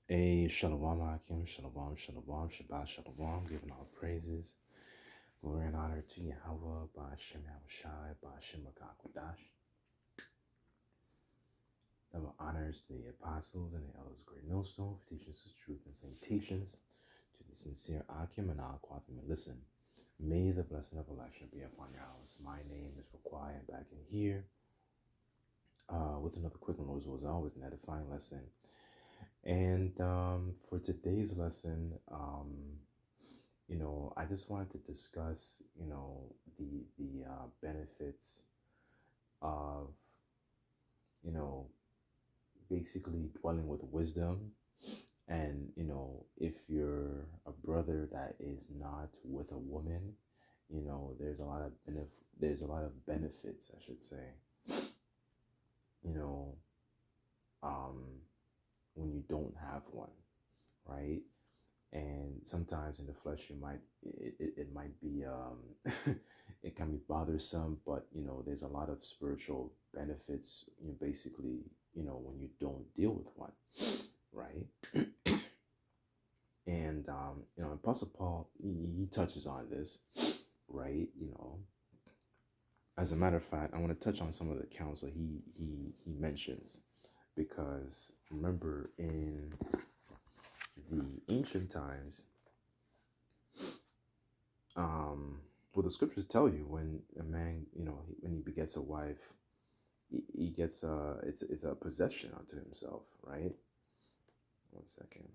Shalom Akim, Shalom, Shalom, Shabbat Shalom, giving all praises, glory and honor to Yahweh, Ba'ashem Yahushai, Ba'ashem Akakwadash. Double honors to the apostles and the elders of Great Millstone for teaching us the truth and salutations to the sincere Akim and Aquathim. And listen, may the blessing of election be upon your house. My name is Raquai, and back in here with another quick one, was always an edifying lesson. And for today's lesson, I just wanted to discuss, the benefits of, you know, basically dwelling with wisdom. And, if you're a brother that is not with a woman, there's a lot of benefits, I should say, you know, um, when you don't have one, right? And sometimes in the flesh it might be it can be bothersome, but there's a lot of spiritual benefits, basically, when you don't deal with one, right? And Apostle Paul, he touches on this, right? As a matter of fact, I want to touch on some of the accounts that he mentions, because remember, in the ancient times, well, the scriptures tell you, when a man, when he begets a wife, he gets it's a possession unto himself, right? One second.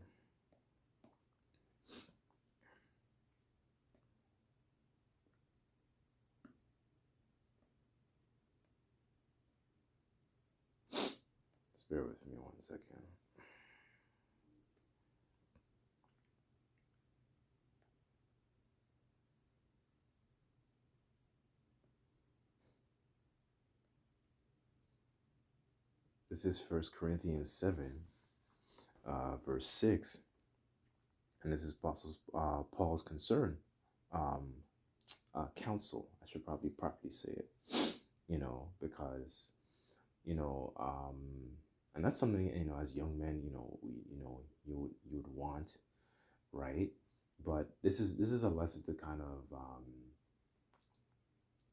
Just bear with me 1 second. This is 1 Corinthians 7, verse 6. And this is Paul's concern, counsel. I should probably properly say it, because, and that's something, as young men, you would want, right? But this is a lesson to kind of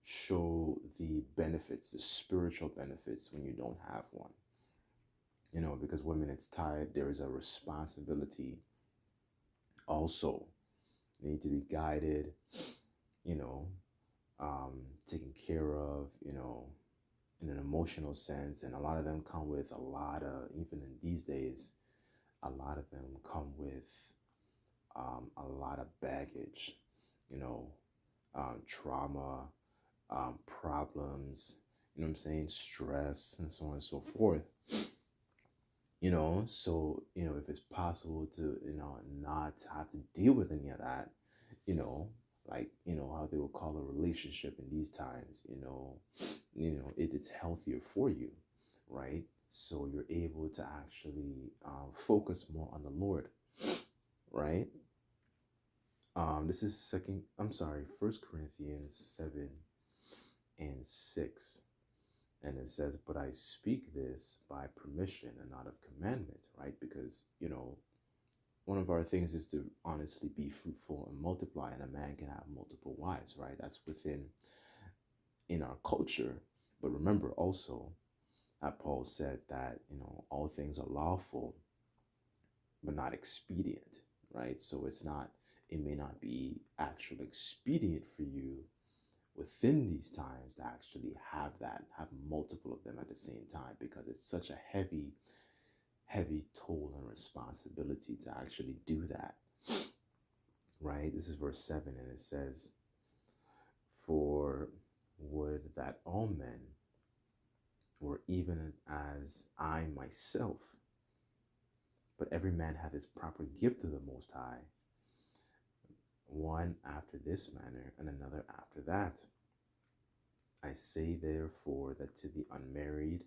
show the benefits, the spiritual benefits, when you don't have one. Because women, it's tied. There is a responsibility also. They need to be guided, taken care of, in an emotional sense. And a lot of them come with even in these days, a lot of them come with a lot of baggage, trauma, problems, stress, and so on and so forth. So, if it's possible to, not have to deal with any of that, like, how they would call a relationship in these times, it's healthier for you, right? So you're able to actually focus more on the Lord, right? This is 1 Corinthians 7 and 6. And it says, but I speak this by permission and not of commandment, right? Because, one of our things is to honestly be fruitful and multiply, and a man can have multiple wives, right? That's in our culture. But remember also that Paul said that, all things are lawful, but not expedient, right? So it may not be actually expedient for you within these times to actually have multiple of them at the same time, because it's such a heavy toll and responsibility to actually do that, right? This is verse 7, and it says, for would that all men were even as I myself, but every man hath his proper gift of the Most High, one after this manner, and another after that. I say therefore that to the unmarried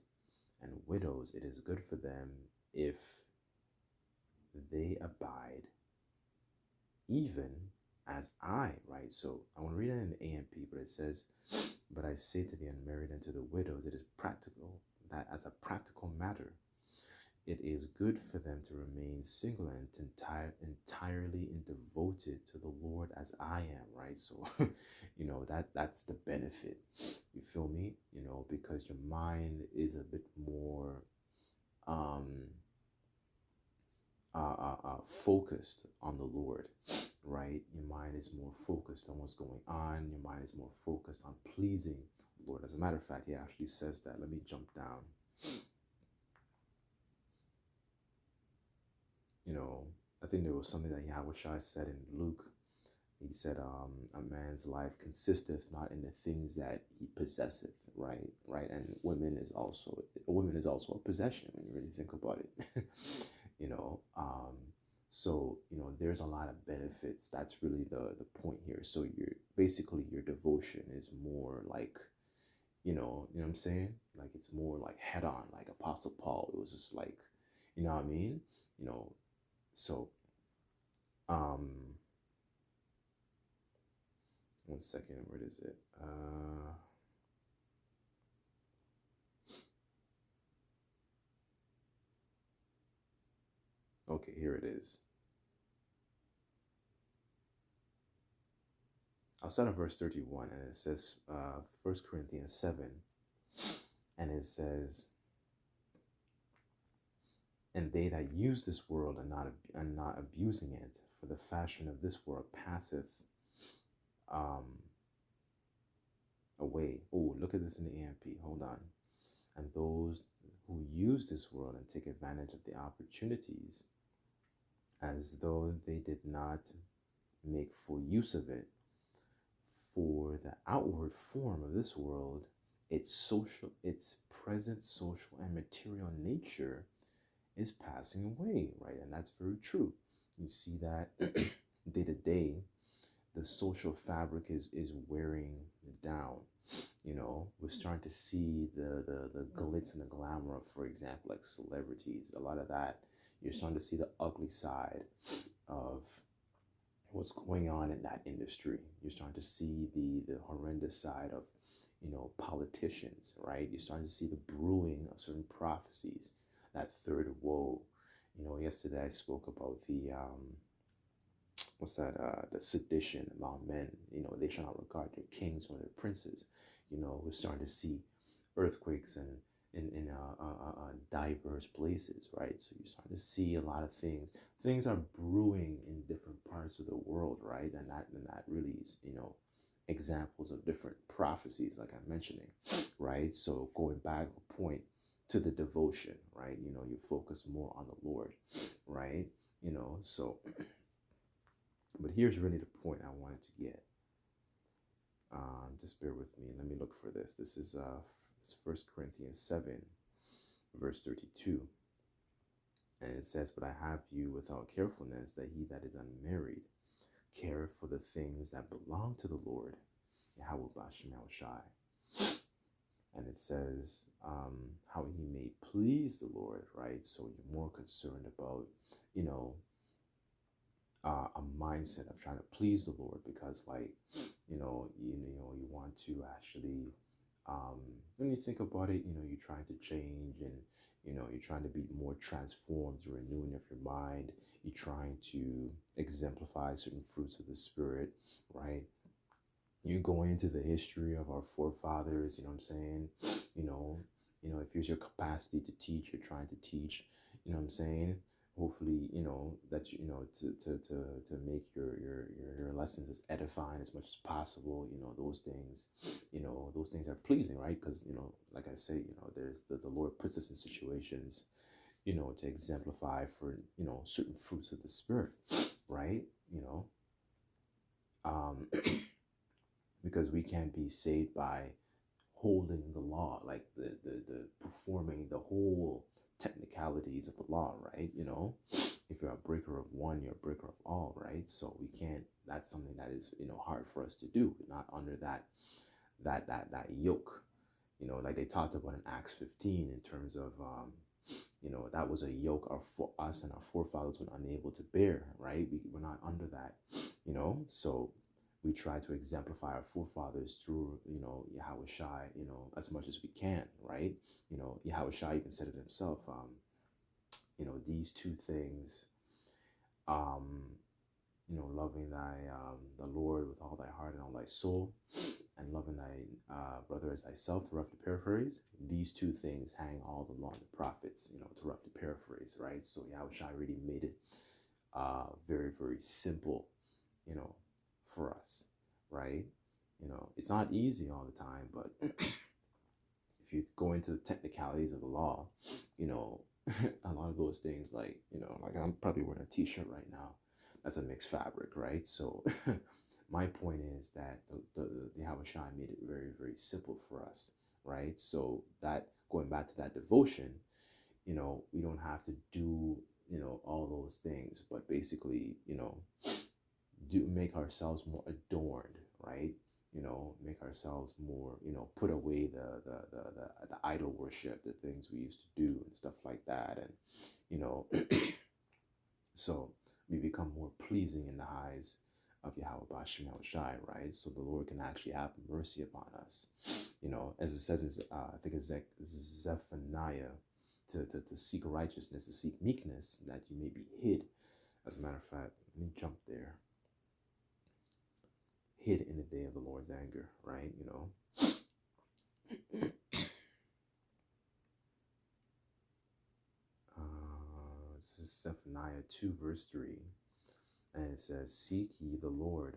and widows it is good for them if they abide, even as I, right? So I want to read it in the AMP, but it says, but I say to the unmarried and to the widows, it is practical, that as a practical matter, it is good for them to remain single and entirely and devoted to the Lord as I am, right? So, that's the benefit. You feel me? Because your mind is a bit more um, focused on the Lord, right? Your mind is more focused on what's going on. Your mind is more focused on pleasing the Lord. As a matter of fact, he actually says that. Let me jump down. I think there was something that Yahushua said in Luke. He said, a man's life consisteth not in the things that he possesseth, right? Right. And women is also a possession when you really think about it. you know, um, so, there's a lot of benefits. That's really the point here. So your devotion is more like, you know what I'm saying? Like it's more like head on, like Apostle Paul. It was just like, you know what I mean? You know, so um one second, where is it? Okay, here it is. I'll start at verse 31, and it says 1 Corinthians 7, and it says, and they that use this world are not abusing it, for the fashion of this world passeth um, away. Oh, look at this in the AMP. Hold on. And those who use this world and take advantage of the opportunities as though they did not make full use of it. For the outward form of this world, its present social and material nature is passing away, right? And that's very true. You see that day to day, the social fabric is wearing down. We're starting to see the glitz and the glamour of, for example, like celebrities. A lot of that, you're starting to see the ugly side of what's going on in that industry. You're starting to see the horrendous side of, politicians, right? You're starting to see the brewing of certain prophecies, that third woe. Yesterday I spoke about the what's that? The sedition among men. They shall not regard their kings or their princes. We're starting to see earthquakes and diverse places, right? So you're starting to see a lot of things. Things are brewing in different parts of the world, right? And that really is, examples of different prophecies, like I'm mentioning, right? So going back a point to the devotion, right? You focus more on the Lord, right? So, but here's really the point I wanted to get. Just bear with me. Let me look for this. This is 1 Corinthians 7, verse 32. And it says, but I have you without carefulness, that he that is unmarried care for the things that belong to the Lord, Yahweh Bashem Shai. And it says how he may please the Lord, right? So you're more concerned about, a mindset of trying to please the Lord, because like, you want to actually, when you think about it, you're trying to change, and, you're trying to be more transformed, the renewing of your mind. You're trying to exemplify certain fruits of the Spirit, right? You go into the history of our forefathers, you know what I'm saying? If it's your capacity to teach, you're trying to teach, you know what I'm saying? Hopefully, that to make your lessons as edifying as much as possible. Those things are pleasing, right? Because like I say, there's the Lord puts us in situations, to exemplify for certain fruits of the Spirit, right? Um, because we can't be saved by holding the law, like the performing the whole technicalities of the law, right? If you're a breaker of one, you're a breaker of all, right? So we can't. That's something that is hard for us to do. We're not under that yoke, like they talked about in Acts 15 in terms of that was a yoke for us and our forefathers were unable to bear, right? We're not under that, so we try to exemplify our forefathers through, Yahweh Shai, as much as we can, right? Yahweh Shai even said it himself. these two things, um, loving the Lord with all thy heart and all thy soul, and loving thy brother as thyself, to roughly paraphrase. These two things hang all along the prophets, to roughly paraphrase, right? So Yahushua really made it very, very simple, you know, for us, right? It's not easy all the time, but if you go into the technicalities of the law, you know, a lot of those things, like I'm probably wearing a t-shirt right now. That's a mixed fabric, right? So my point is that the Yahushua made it very, very simple for us, right? So that, going back to that devotion, we don't have to do, all those things, but basically, do make ourselves more adorned, right? Make ourselves more, put away the idol worship, the things we used to do and stuff like that. And, so we become more pleasing in the eyes of Yahweh Bashem Shai, right? So the Lord can actually have mercy upon us. As it says, I think it's Zephaniah, to seek righteousness, to seek meekness, that you may be hid. As a matter of fact, let me jump there. Hid in the day of the Lord's anger, right? This is Zephaniah 2, verse 3. And it says, seek ye the Lord,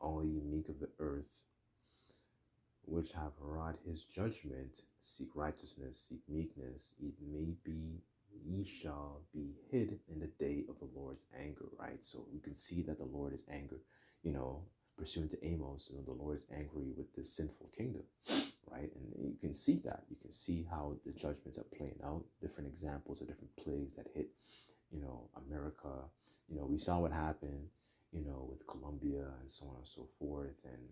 all ye meek of the earth, which have wrought his judgment, seek righteousness, seek meekness, it may be ye shall be hid in the day of the Lord's anger, right? So you can see that the Lord is angry, pursuant to Amos, the Lord is angry with this sinful kingdom, right? And you can see that. You can see how the judgments are playing out, different examples of different plagues that hit, America. We saw what happened, with Colombia and so on and so forth, and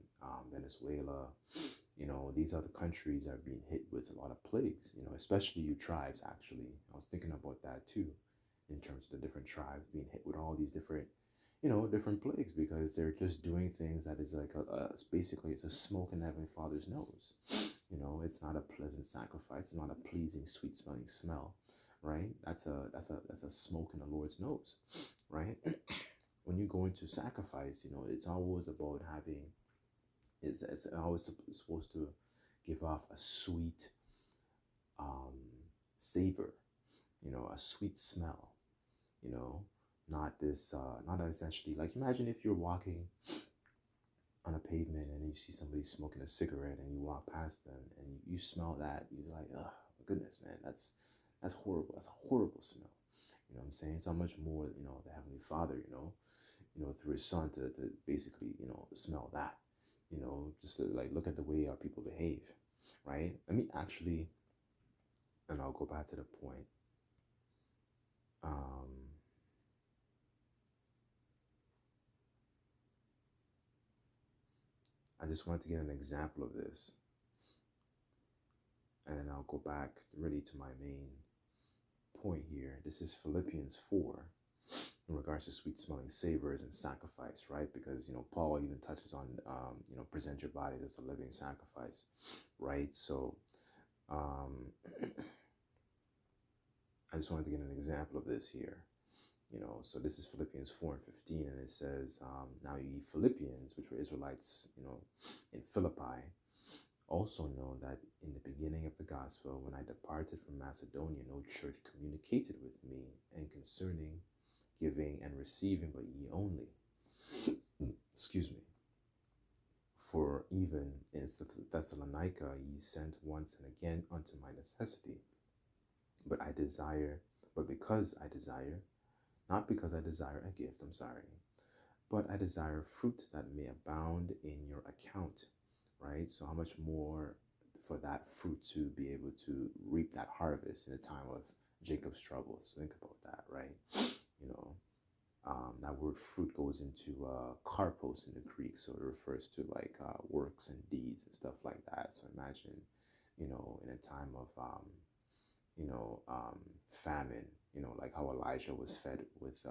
Venezuela. These other countries are being hit with a lot of plagues, especially you tribes, actually. I was thinking about that too, in terms of the different tribes being hit with all these different, different plagues, because they're just doing things that is like basically it's a smoke in Heavenly Father's nose. It's not a pleasant sacrifice. It's not a pleasing, sweet smelling smell, right? That's a smoke in the Lord's nose, right? When you go into sacrifice, it's always about having, it's always supposed to give off a sweet savor, a sweet smell, not this, not essentially, like, imagine if you're walking on a pavement and you see somebody smoking a cigarette and you walk past them and you smell that, you're like, oh my goodness, man, that's horrible. That's a horrible smell. You know what I'm saying? So much more, the Heavenly Father, through his Son to basically, smell that, just to, like, look at the way our people behave, right? Let me actually, and I'll go back to the point. I just wanted to get an example of this, and then I'll go back really to my main point here. This is Philippians 4 in regards to sweet smelling savors and sacrifice, right? Because, Paul even touches on, present your bodies as a living sacrifice, right? So, I just wanted to get an example of this here. So this is Philippians 4 and 15, and it says, now ye Philippians, which were Israelites, in Philippi, also know that in the beginning of the gospel, when I departed from Macedonia, no church communicated with me, and concerning giving and receiving, but ye only. Excuse me. For even in Thessalonica ye sent once and again unto my necessity. But because I desire, not because I desire a gift, but I desire fruit that may abound in your account, right? So how much more for that fruit to be able to reap that harvest in a time of Jacob's troubles? Think about that, right? That word fruit goes into karpos in the Greek, so it refers to like works and deeds and stuff like that. So imagine, in a time of famine, like how Elijah was fed with,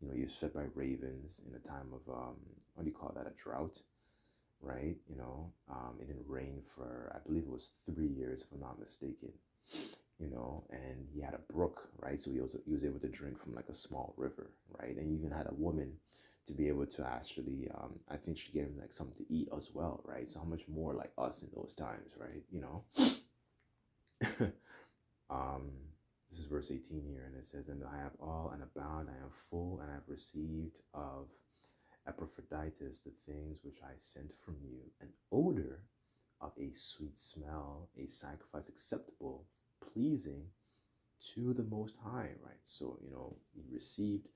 he was fed by ravens in a time of, what do you call that, a drought, right? It didn't rain for, I believe it was 3 years, if I'm not mistaken. and he had a brook, right? So he was able to drink from like a small river, right? And he even had a woman to be able to actually, I think she gave him like something to eat as well, right? So how much more like us in those times, right? um, this is verse 18 here, and it says, "And I have all and abound, I am full, and I have received of Epaphroditus the things which I sent from you, an odor of a sweet smell, a sacrifice acceptable, pleasing to the Most High," right? So, he received,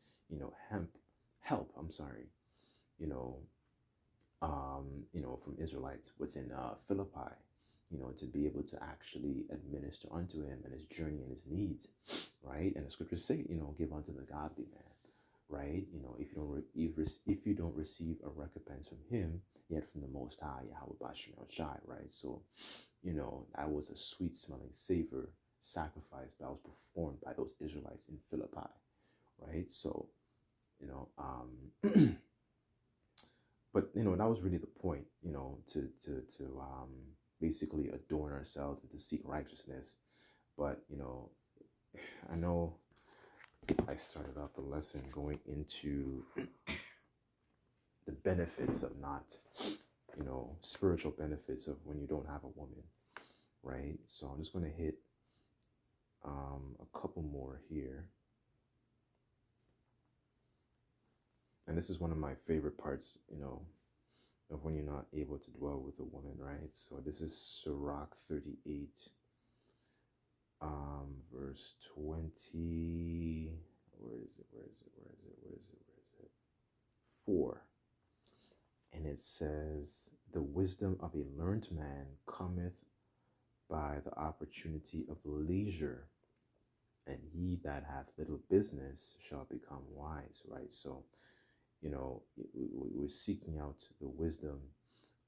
help, I'm sorry, you know, from Israelites within Philippi, to be able to actually administer unto him and his journey and his needs, right? And the scriptures say, give unto the godly man, right? If you don't receive a recompense from him, yet from the Most High, Yahweh Bashem El Shai, right? So, that was a sweet smelling savor sacrifice that was performed by those Israelites in Philippi, right? So, you know, but that was really the point, to basically adorn ourselves and to seek righteousness. But I know I started off the lesson going into the benefits of not, spiritual benefits of when you don't have a woman, right? So I'm just going to hit a couple more here. And this is one of my favorite parts, of when you're not able to dwell with a woman, right? So this is Sirach 38, verse 20. Where is it? 4. And it says, "The wisdom of a learned man cometh by the opportunity of leisure, and he that hath little business shall become wise," right? So, we're seeking out the wisdom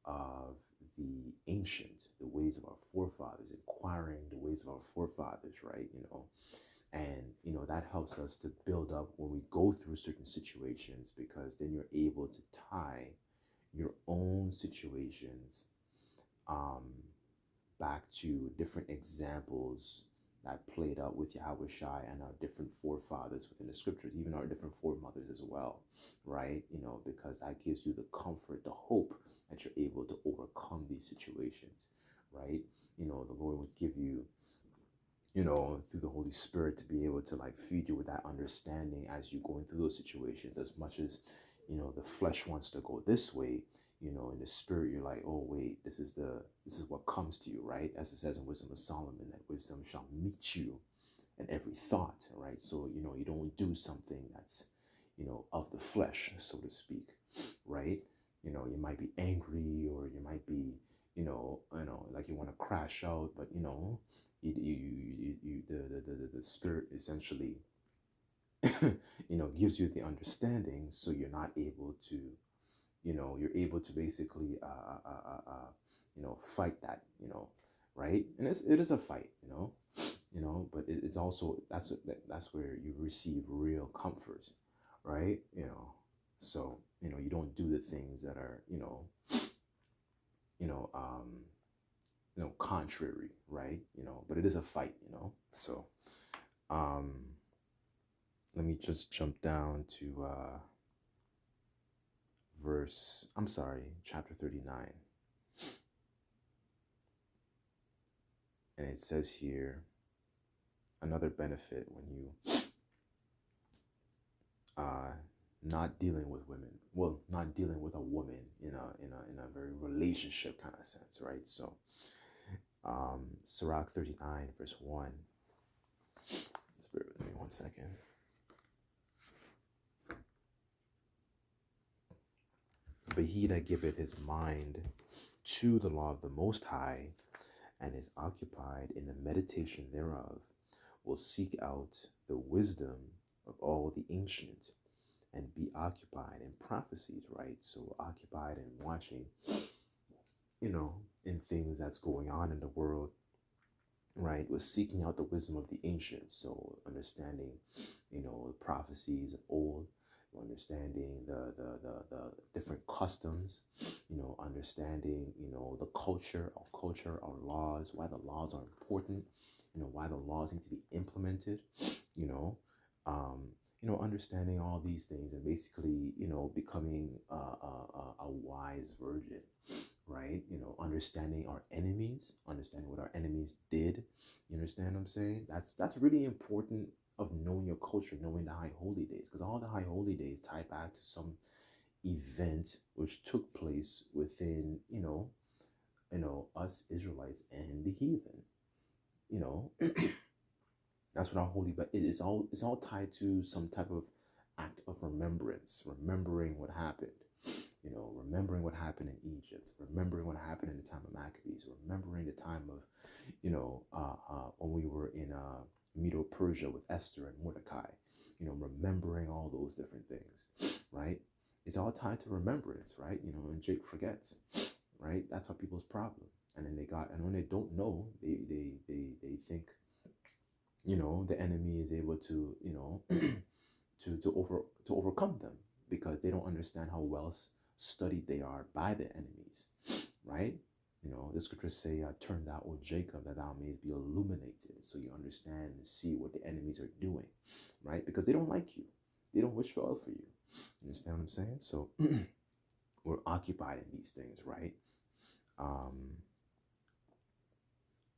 of the ancient, the ways of our forefathers, inquiring the ways of our forefathers, right? And that helps us to build up when we go through certain situations, because then you're able to tie your own situations um, back to different examples that played out with Yahweh Shai and our different forefathers within the scriptures, even our different foremothers as well, right? Because that gives you the comfort, the hope that you're able to overcome these situations, right? The Lord would give you, through the Holy Spirit, to be able to like feed you with that understanding as you're going through those situations. As much as, the flesh wants to go this way, in the spirit, you're like, oh wait, this is what comes to you, right? As it says in Wisdom of Solomon, that wisdom shall meet you in every thought, right? So, you don't do something that's, of the flesh, so to speak, right? You might be angry, or you might be, like you want to crash out, but the spirit essentially gives you the understanding, so you're not able to, you're able to basically fight that, right? And it is a fight, but it's also, that's where you receive real comfort, right? So you don't do the things that are, you know um contrary, right? But it is a fight, so um let me just jump down to chapter 39. And it says here, another benefit when you not dealing with women, well, not dealing with a woman in a very relationship kind of sense, right? So Sirach 39 verse 1. Just bear with me 1 second. "But he that giveth his mind to the law of the Most High, and is occupied in the meditation thereof, will seek out the wisdom of all the ancient, and be occupied in prophecies," right? So occupied in watching, in things that's going on in the world, right? We're seeking out the wisdom of the ancients. So understanding, the prophecies of old, understanding the different customs, understanding, the culture, our laws, why the laws are important, why the laws need to be implemented, you know, um, understanding all these things and basically, becoming a wise virgin, right? Understanding our enemies, understanding what our enemies did. You understand what I'm saying? That's really important of knowing your culture, knowing the high holy days, because all the high holy days tie back to some event which took place within, us Israelites and the heathen. You know, that's what our holy, but it's all tied to some type of act of remembrance, remembering what happened. Remembering what happened in Egypt, remembering what happened in the time of Maccabees, remembering the time of, when we were in Medo-Persia with Esther and Mordecai, remembering all those different things, right? It's all tied to remembrance, right? And Jake forgets, right? That's our people's problem. And then and when they don't know, they think, the enemy is able to, to overcome them because they don't understand how well studied they are by the enemies, right? The scriptures say, turn thou, O Jacob, that thou mayest be illuminated, so you understand and see what the enemies are doing, right? Because they don't like you. They don't wish well for you. You understand what I'm saying? So we're occupied in these things, right?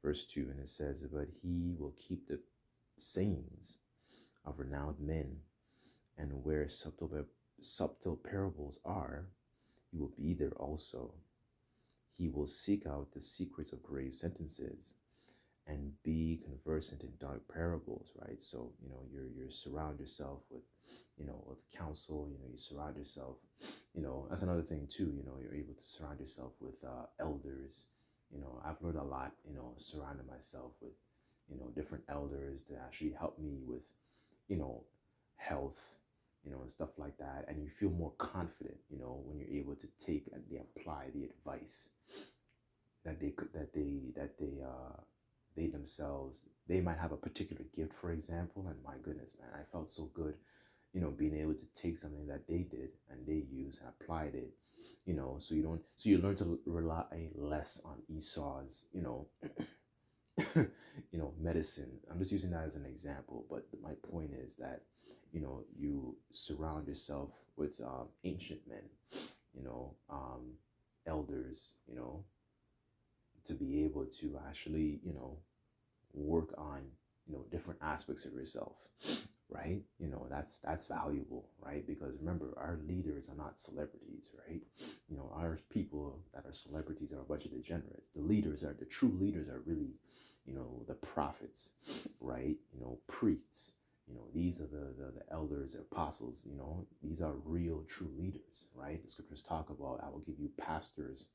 Verse 2, and it says, but he will keep the sayings of renowned men, and where subtle parables are, he will be there also. He will seek out the secrets of grave sentences and be conversant in dark parables, right? So, you surround yourself with, with counsel, you surround yourself, that's another thing too, you're able to surround yourself with elders. I've learned a lot, surrounding myself with, different elders to actually help me with, health, and stuff like that. And you feel more confident, when you're able to take and they apply the advice that they themselves, they might have a particular gift, for example. And my goodness, man, I felt so good, being able to take something that they did and they used and applied it, so you learn to rely less on Esau's, medicine. I'm just using that as an example, but my point is that, you surround yourself with ancient men, elders, to be able to actually, work on, different aspects of yourself, right? That's valuable, right? Because remember, our leaders are not celebrities, right? Our people that are celebrities are a bunch of degenerates. The true leaders are really, the prophets, right? Priests, these are the elders, the apostles, these are real, true leaders, right? The scriptures talk about, I will give you pastors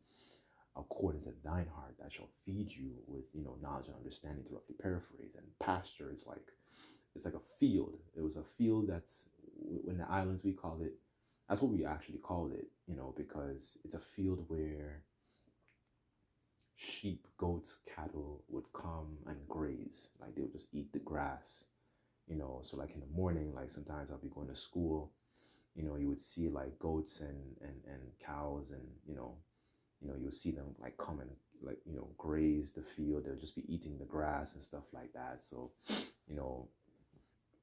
according to thine heart that shall feed you with, knowledge and understanding, to roughly paraphrase. And pasture is like, it's like a field. It was a field that's, in the islands we call it, that's what we actually called it, because it's a field where sheep, goats, cattle would come and graze. Like they would just eat the grass, so like in the morning, like sometimes I'll be going to school, you would see like goats and cows, and you'll see them like come and like, graze the field. They'll just be eating the grass and stuff like that. So,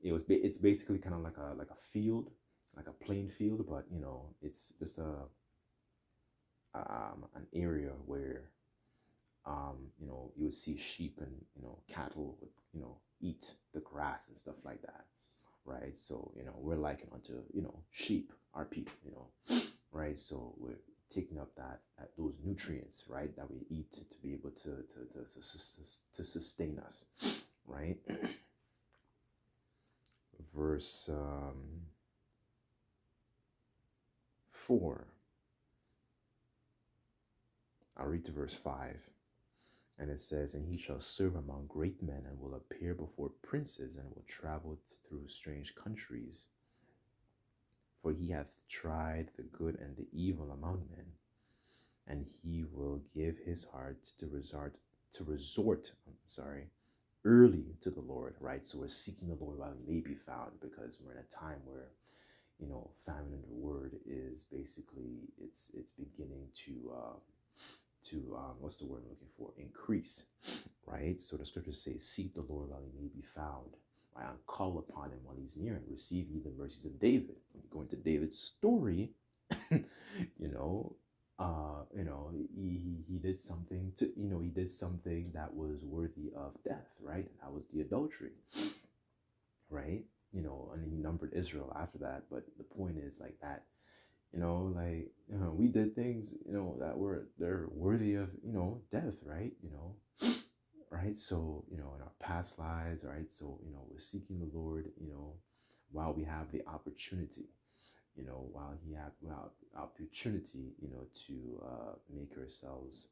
it's basically kind of like a field, like a plain field, but it's just an area where you would see sheep and cattle would eat the grass and stuff like that, right? So we're likened unto sheep, our people, right? So we're taking up those nutrients, right, that we eat to be able to sustain us, right? Verse 4. I'll read to verse 5. And it says, and he shall serve among great men, and will appear before princes, and will travel through strange countries. For he hath tried the good and the evil among men, and he will give his heart to resort, early to the Lord, right? So we're seeking the Lord while he may be found, because we're in a time where, famine in the word is basically, it's beginning what's the word I'm looking for? Increase, right? So the scriptures say, seek the Lord while he may be found, right? And call upon him while he's near and receive ye the mercies of David. When you go into David's story, you know, he did something to, he did something that was worthy of death, right? And that was the adultery, right? And he numbered Israel after that. But the point is like that, we did things, they're worthy of, death, right? Right? So, in our past lives, right? So, we're seeking the Lord, while we have the opportunity, while opportunity, to make ourselves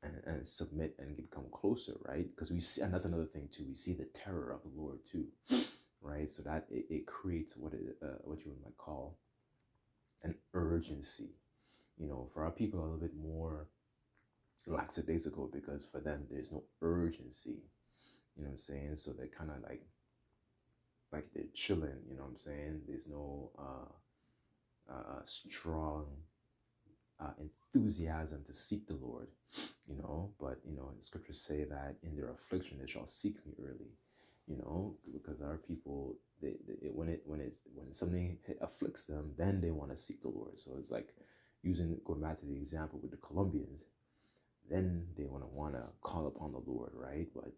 and submit and become closer, right? Because we see, and that's another thing too, we see the terror of the Lord too, right? So that it creates what you might call an urgency, for our people a little bit more lackadaisical, because for them there's no urgency, what I'm saying? So they're kind of like they're chilling, what I'm saying? There's no strong enthusiasm to seek the Lord, but the scriptures say that in their affliction they shall seek me early, because our people, when something afflicts them, then they want to seek the Lord. So it's like going back to the example with the Colombians, then they want to call upon the Lord, right? But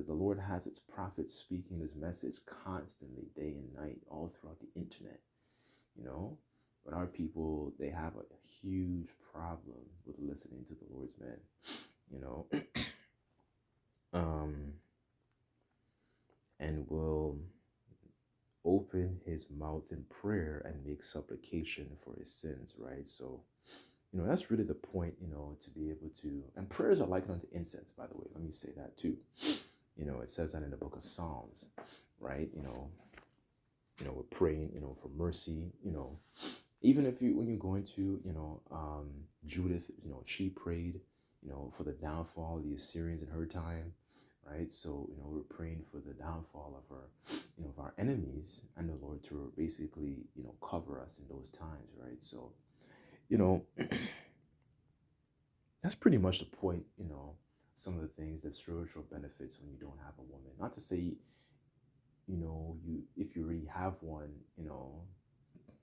the Lord has its prophets speaking his message constantly, day and night, all throughout the internet, but our people, they have a huge problem with listening to the Lord's men, and will open his mouth in prayer and make supplication for his sins, right? So, that's really the point, to be able to, and prayers are likened unto incense, by the way. Let me say that too. It says that in the book of Psalms, right? We're praying, for mercy, even if when you go into, Judith, she prayed, for the downfall of the Assyrians in her time, right? So, we're praying for the downfall of our enemies, and the Lord to basically, cover us in those times, right? So, that's pretty much the point, some of the things, the spiritual benefits when you don't have a woman. Not to say, if you already have one,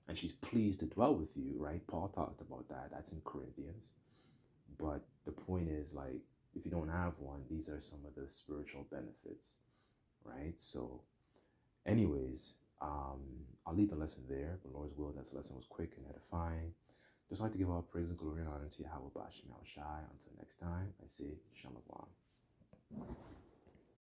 and she's pleased to dwell with you, right? Paul talked about that. That's in Corinthians. But the point is, like, if you don't have one, these are some of the spiritual benefits, right? So, anyways, I'll leave the lesson there. The Lord's will, that lesson was quick and edifying. Just like to give all praise and glory and honor to Yahweh Bashim Shai. Until next time, I say Shalom.